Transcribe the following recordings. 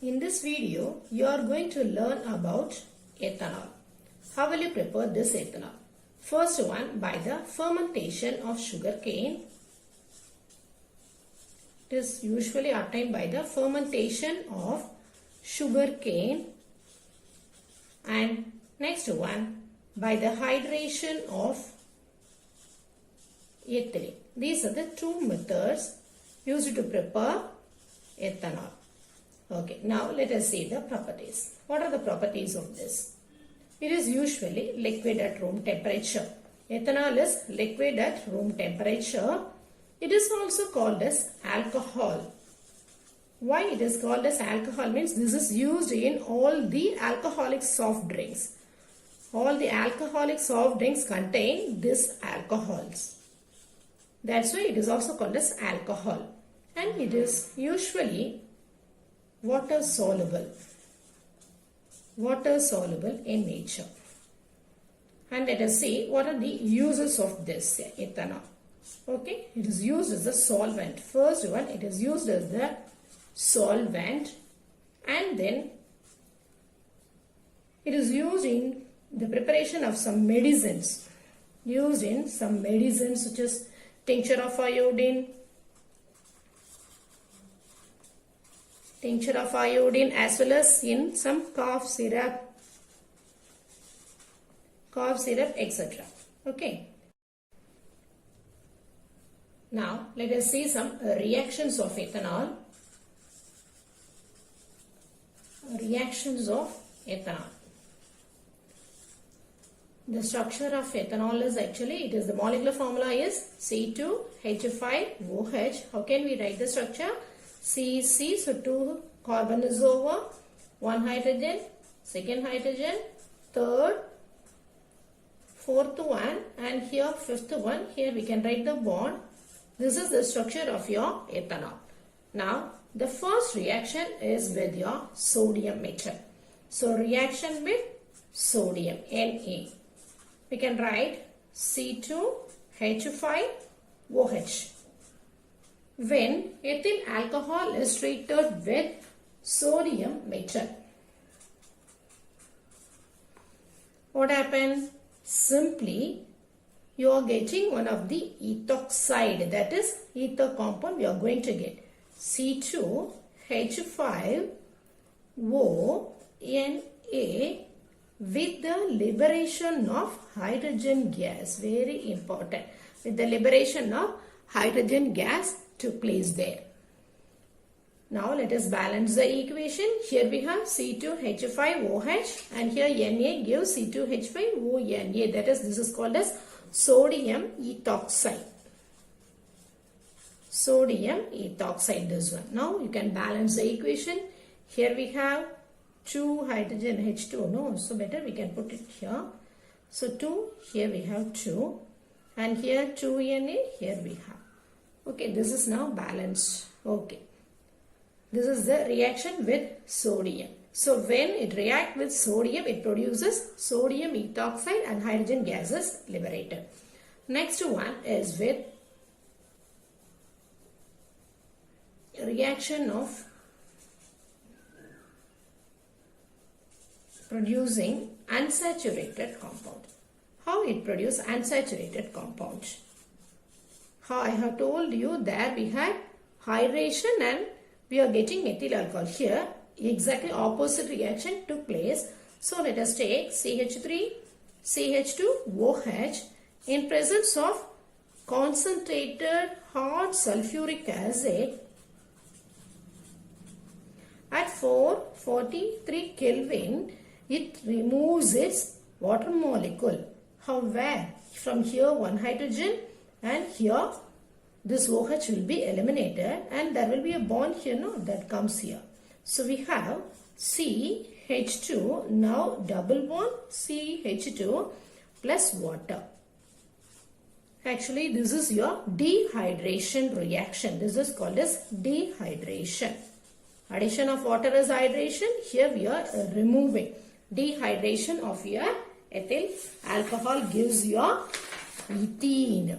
In this video, you are going to learn about ethanol. How will you prepare this ethanol? First one, by the fermentation of sugarcane. It is usually obtained by the fermentation of sugarcane. And next one, by the hydration of ethylene. These are the two methods used to prepare ethanol. Okay, now let us see the properties. What are the properties of this? It is usually liquid at room temperature. Ethanol is liquid at room temperature. It is also called as alcohol. Why it is called as alcohol means this is used in all the alcoholic soft drinks. All the alcoholic soft drinks contain these alcohols. That's why it is also called as alcohol. And it is usually water soluble in nature. And let us see what are the uses of this ethanol. Okay, it is used as a solvent. First one, it is used as the solvent, and then it is used in the preparation of some medicines. Used in some medicines such as tincture of iodine, as well as in some cough syrup, etc. Okay. Now let us see some reactions of ethanol. The structure of ethanol is actually, the molecular formula is C2H5OH. How can we write the structure? CC, so 2 carbon is over, 1 hydrogen, second hydrogen, third, fourth one, and here fifth one. Here we can write the bond. This is the structure of your ethanol. Now, the first reaction is with your sodium metal. So, reaction with sodium, Na. We can write C2H5OH. When ethyl alcohol is treated with sodium metal, what happens? Simply, you are getting one of the ethoxide, that is ether compound you are going to get. C2H5ONA with the liberation of hydrogen gas. Very important. With the liberation of hydrogen gas took place there. Now let us balance the equation. Here we have C2H5OH and here Na gives C2H5ONA. That is, this is called as sodium ethoxide. This one. Now you can balance the equation. Here we have 2 hydrogen H2. No, so better we can put it here. So 2, here we have 2. And here 2 Na, here we have. Okay, this is now balanced. Okay. This is the reaction with sodium. So when it reacts with sodium, it produces sodium ethoxide and hydrogen gas is liberated. Next one is with reaction of producing unsaturated compound. How it produces unsaturated compound? How I have told you that we had hydration and we are getting methyl alcohol. Here exactly opposite reaction took place. So let us take CH3, CH2OH in presence of concentrated hot sulfuric acid at 443 Kelvin. It removes its water molecule. However, from here one hydrogen and here this OH will be eliminated and there will be a bond here, no, that comes here. So we have CH2, now double bond CH2 plus water. Actually, this is your dehydration reaction. This is called as dehydration. Addition of water is hydration. Here we are removing. Dehydration of your ethyl alcohol gives your ethene.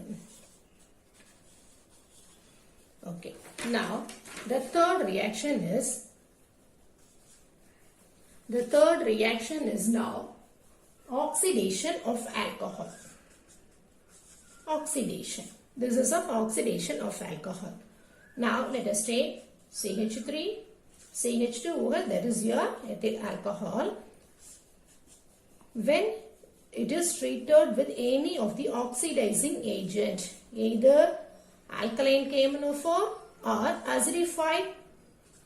Okay. Now, the third reaction is The third reaction is now oxidation of alcohol. Oxidation. This is of oxidation of alcohol. Now let us take CH3, CH2OH, that is your ethyl alcohol. When it is treated with any of the oxidizing agent, either alkaline KMNO4 or acidified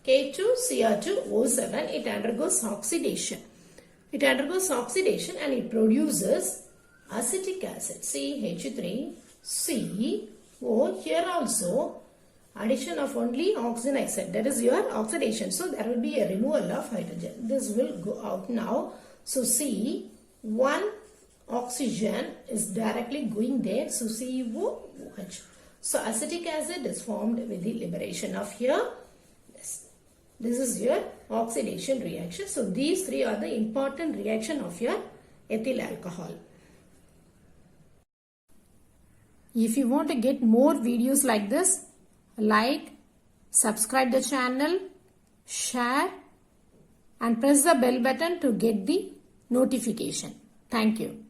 K2Cr2O7, it undergoes oxidation. It undergoes oxidation and it produces acetic acid, CH3CO. Here also addition of only oxygen acid, that is your oxidation. So there will be a removal of hydrogen. This will go out now. So C, one oxygen is directly going there. So COOH. So acetic acid is formed with the liberation of here. This is your oxidation reaction. So these three are the important reaction of your ethyl alcohol. If you want to get more videos like this, like, subscribe the channel, share and press the bell button to get the notification. Thank you.